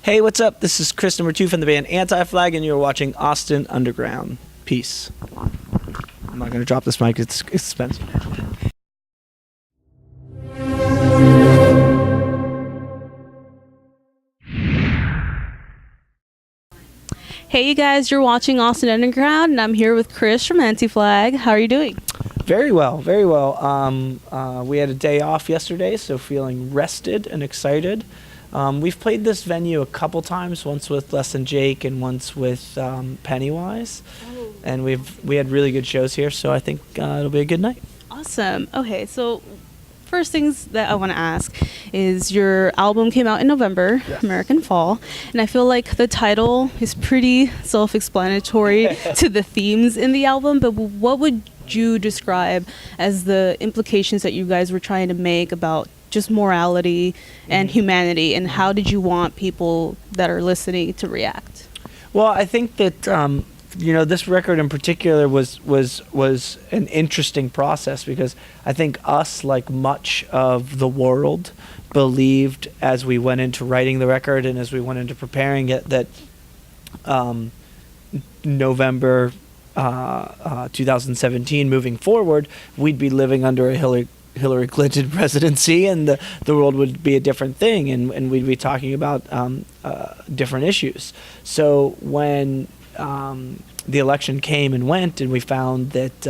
Hey, what's up? This is Chris number 2 from the band Anti-Flag, and you're watching Austin Underground. Peace. I'm not going to drop this mic. It's expensive. Hey you guys, you're watching Austin Underground, and I'm here with Chris from Anti-Flag. How are you doing? Very well, very well. We had a day off yesterday, so feeling rested and excited. We've played this venue a couple times, once with Less Than Jake and once with Pennywise. And we had really good shows here, so I think it'll be a good night. Awesome. Okay, so first things that I want to ask is your album came out in November, Yes. American Fall, and I feel like the title is pretty self-explanatory to the themes in the album, but what would you describe as the implications that you guys were trying to make about just morality and humanity, and how did you want people that are listening to react? Well, I think that this record in particular was an interesting process, because I think us, like much of the world, believed as we went into writing the record and as we went into preparing it that November 2017 moving forward, we'd be living under a Hillary Clinton presidency, and the world would be a different thing, and we'd be talking about different issues. So when the election came and went, and we found that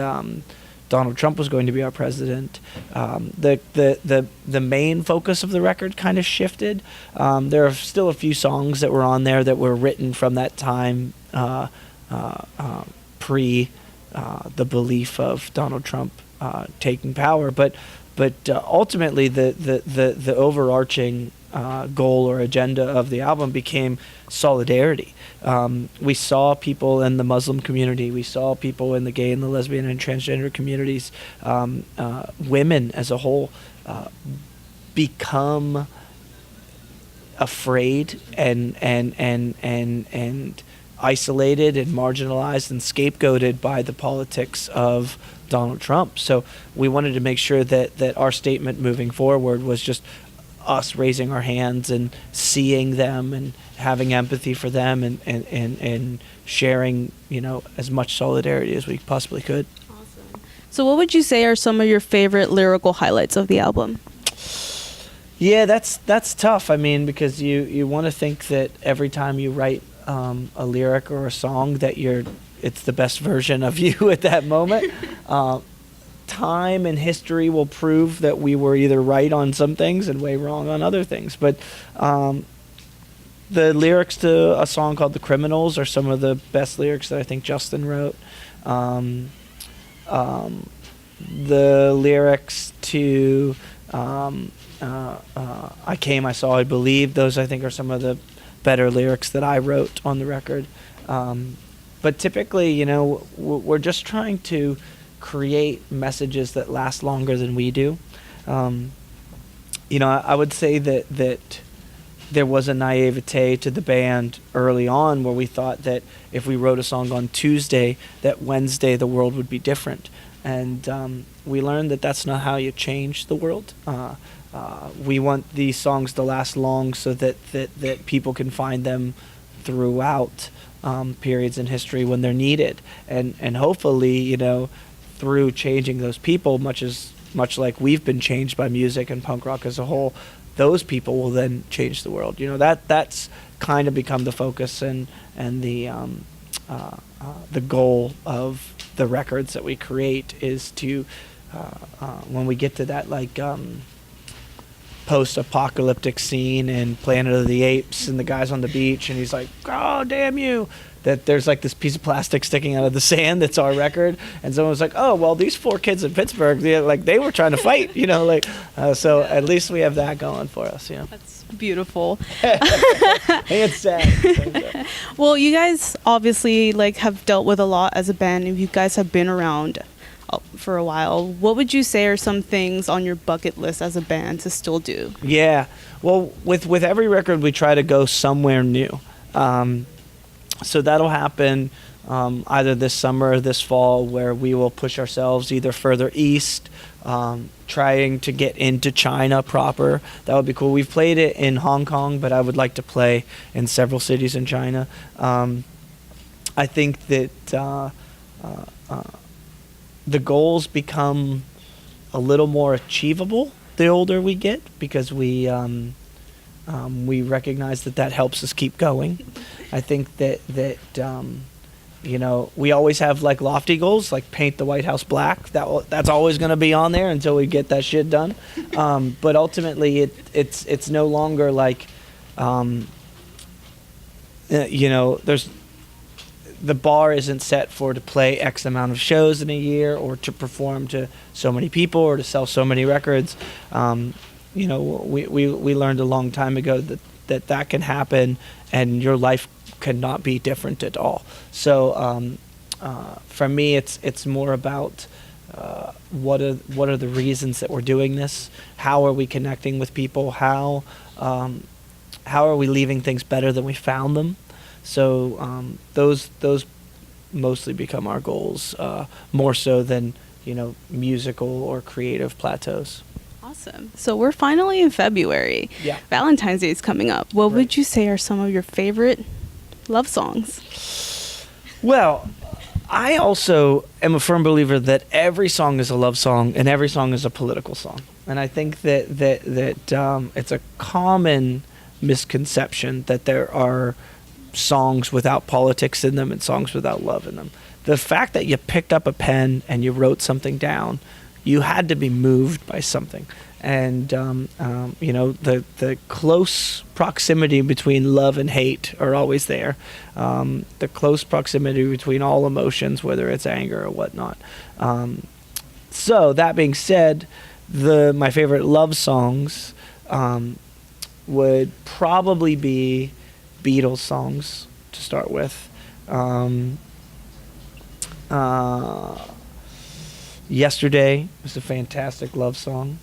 Donald Trump was going to be our president, the main focus of the record kind of shifted. There are still a few songs that were on there that were written from that time, pre the belief of Donald Trump taking power, but ultimately the overarching goal or agenda of the album became solidarity. We saw people in the Muslim community, we saw people in the gay and the lesbian and transgender communities, women as a whole, become afraid and isolated and marginalized and scapegoated by the politics of Donald Trump. So we wanted to make sure that our statement moving forward was just us raising our hands and seeing them and having empathy for them and sharing, as much solidarity as we possibly could. Awesome. So what would you say are some of your favorite lyrical highlights of the album? Yeah, that's tough. I mean, because you want to think that every time you write a lyric or a song that it's the best version of you at that moment. Time and history will prove that we were either right on some things and way wrong on other things. But the lyrics to a song called "The Criminals" are some of the best lyrics that I think Justin wrote. The lyrics to "I Came, I Saw, I Believed," those I think are some of the better lyrics that I wrote on the record. But typically, we're just trying to create messages that last longer than we do. I would say that there was a naivete to the band early on where we thought that if we wrote a song on Tuesday, that Wednesday the world would be different. And we learned that that's not how you change the world. We want these songs to last long so that people can find them throughout periods in history when they're needed, and hopefully, through changing those people, much like we've been changed by music and punk rock as a whole, those people will then change the world. That's kind of become the focus and the goal of the records that we create is to when we get to that post-apocalyptic scene in Planet of the Apes and the guy's on the beach and he's like, "Oh, damn you," that there's this piece of plastic sticking out of the sand that's our record, and someone's like, "Oh, well, these 4 kids in Pittsburgh, they were trying to fight," so at least we have that going for us. That's beautiful. It's sad. Well, you guys obviously have dealt with a lot as a band, and you guys have been around for a while. What would you say are some things on your bucket list as a band to still do? Yeah, well, with every record we try to go somewhere new. So that'll happen either this summer or this fall, where we will push ourselves either further east trying to get into China proper. That would be cool. We've played it in Hong Kong, but I would like to play in several cities in China. I think that the goals become a little more achievable the older we get, because we recognize that helps us keep going. I think that we always have like lofty goals, like paint the White House black. That's always going to be on there until we get that shit done. But ultimately, it's no longer like, there's the bar isn't set to play X amount of shows in a year, or to perform to so many people, or to sell so many records. We learned a long time ago that can happen, and your life cannot be different at all. So for me, it's more about what are the reasons that we're doing this? How are we connecting with people? How are we leaving things better than we found them? So those mostly become our goals, more so than musical or creative plateaus. Awesome. So we're finally in February. Yeah. Valentine's Day is coming up. What Right. would you say are some of your favorite love songs? Well, I also am a firm believer that every song is a love song and every song is a political song. And I think that it's a common misconception that there are songs without politics in them and songs without love in them. The fact that you picked up a pen and you wrote something down, you had to be moved by something. And the close proximity between love and hate are always there. The close proximity between all emotions, whether it's anger or whatnot. So that being said, my favorite love songs would probably be Beatles songs to start with. Yesterday was a fantastic love song,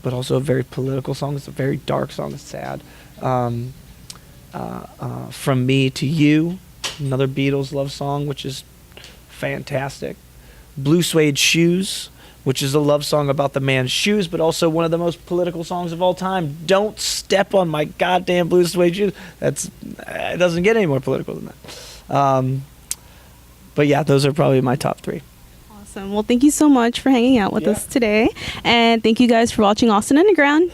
but also a very political song. It's a very dark song. It's sad. From Me to You, another Beatles love song, which is fantastic. Blue Suede Shoes, which is a love song about the man's shoes, but also one of the most political songs of all time. Don't step on my goddamn blue suede shoes. It doesn't get any more political than that. But yeah, those are probably my top three. Awesome. Well, thank you so much for hanging out with us today. And thank you guys for watching Austin Underground.